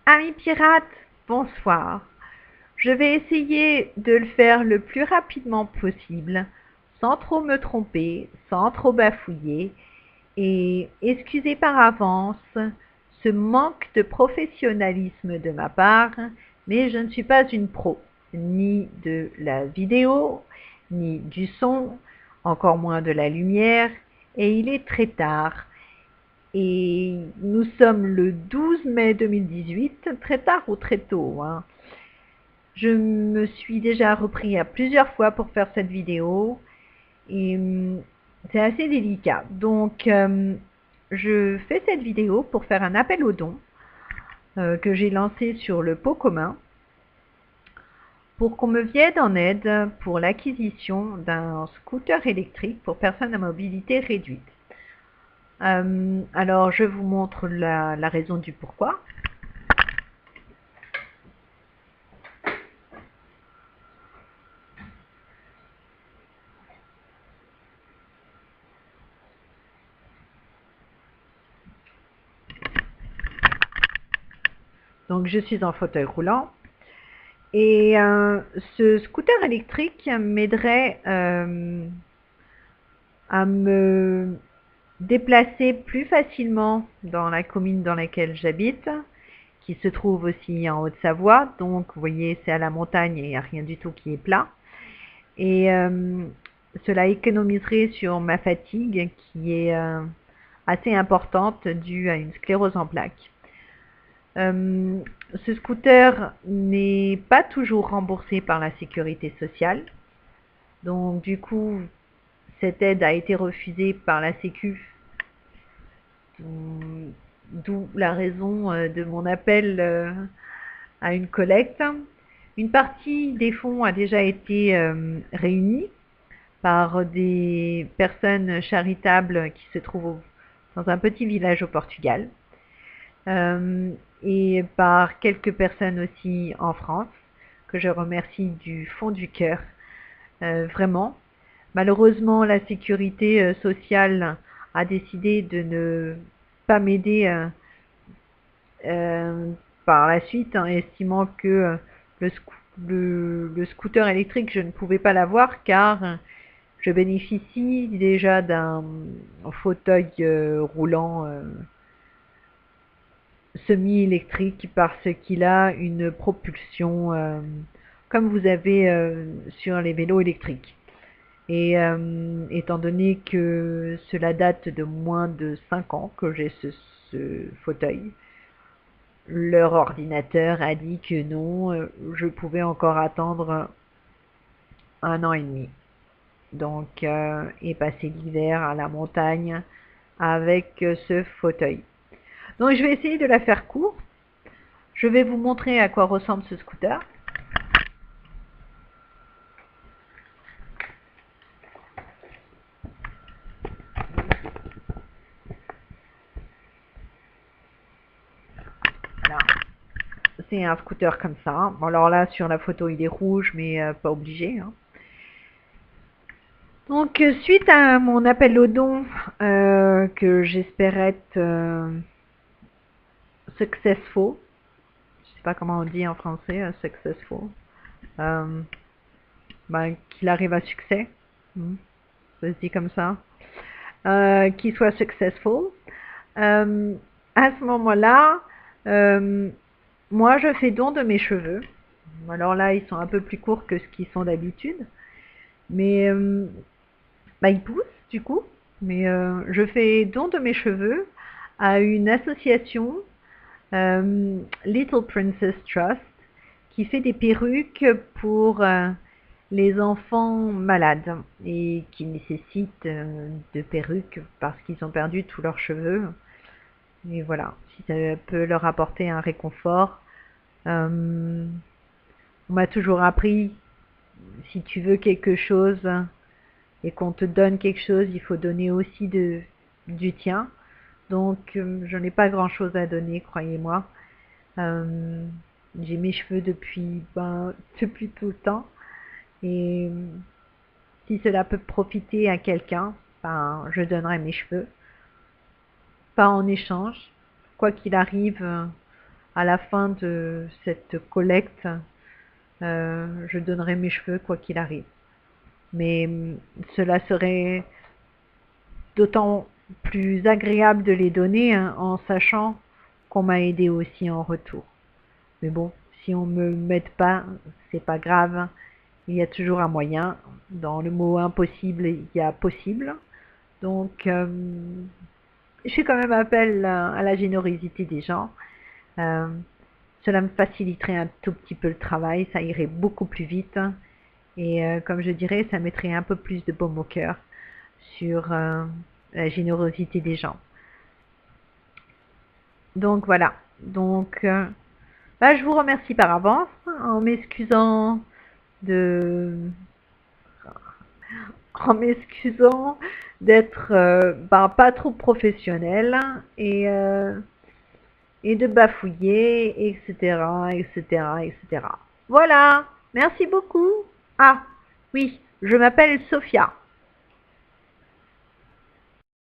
Amis pirates, bonsoir. Je vais essayer de le faire le plus rapidement possible, sans trop me tromper, sans trop bafouiller, et excusez par avance ce manque de professionnalisme de ma part, mais je ne suis pas une pro, ni de la vidéo, ni du son, encore moins de la lumière, et il est très tard. Et nous sommes le 12 mai 2018, très tard ou très tôt, hein. Je me suis déjà repris à plusieurs fois pour faire cette vidéo et c'est assez délicat. Donc, je fais cette vidéo pour faire un appel aux dons que j'ai lancé sur le pot commun pour qu'on me vienne en aide pour l'acquisition d'un scooter électrique pour personnes à mobilité réduite. Alors, je vous montre la raison du pourquoi. Donc, je suis en fauteuil roulant. Et ce scooter électrique m'aiderait à me déplacer plus facilement dans la commune dans laquelle j'habite, qui se trouve aussi en Haute-Savoie. Donc, vous voyez, c'est à la montagne et il n'y a rien du tout qui est plat. Et cela économiserait sur ma fatigue qui est assez importante due à une sclérose en plaques. Ce scooter n'est pas toujours remboursé par la sécurité sociale. Donc du coup, cette aide a été refusée par la Sécu, d'où la raison de mon appel à une collecte. Une partie des fonds a déjà été réunie par des personnes charitables qui se trouvent dans un petit village au Portugal. Et par quelques personnes aussi en France, que je remercie du fond du cœur, vraiment. Malheureusement, la sécurité sociale a décidé de ne pas m'aider par la suite, hein, estimant que le scooter électrique, je ne pouvais pas l'avoir car je bénéficie déjà d'un fauteuil roulant semi-électrique parce qu'il a une propulsion comme vous avez sur les vélos électriques. Et étant donné que cela date de moins de 5 ans que j'ai ce fauteuil, leur ordinateur a dit que non, je pouvais encore attendre 1 an et demi. Donc, et passer l'hiver à la montagne avec ce fauteuil. Donc je vais essayer de la faire court. Je vais vous montrer à quoi ressemble ce scooter. Voilà. C'est un scooter comme ça. Bon, alors là, sur la photo, il est rouge, mais pas obligé, hein. Donc, suite à mon appel au don, que j'espère être successful, je sais pas comment on dit en français, successful, ben, qu'il arrive à succès, ça se dit comme ça, qu'il soit successful. À ce moment-là, moi je fais don de mes cheveux. Alors là, ils sont un peu plus courts que ce qu'ils sont d'habitude, mais bah, ils poussent du coup. Mais je fais don de mes cheveux à une association, Little Princess Trust, qui fait des perruques pour les enfants malades et qui nécessitent de perruques parce qu'ils ont perdu tous leurs cheveux. Et voilà, si ça peut leur apporter un réconfort. On m'a toujours appris, si tu veux quelque chose et qu'on te donne quelque chose, il faut donner aussi du tien. Donc, je n'ai pas grand-chose à donner, croyez-moi. J'ai mes cheveux depuis tout le temps. Et si cela peut profiter à quelqu'un, ben, je donnerai mes cheveux. Pas en échange. Quoi qu'il arrive, à la fin de cette collecte, je donnerai mes cheveux quoi qu'il arrive. Mais cela serait d'autant plus agréable de les donner, hein, en sachant qu'on m'a aidé aussi en retour. Mais bon, si on me m'aide pas, c'est pas grave. Il y a toujours un moyen. Dans le mot impossible, il y a possible. Donc, je fais quand même appel à la générosité des gens. Euh, Cela me faciliterait un tout petit peu le travail, ça irait beaucoup plus vite. Et comme je dirais, ça mettrait un peu plus de baume au cœur sur la générosité des gens. Donc voilà. Donc, bah, je vous remercie par avance en m'excusant de en m'excusant d'être bah, pas trop professionnelle et de bafouiller, etc., etc., etc. Voilà, merci beaucoup. Ah, oui, je m'appelle Sophia.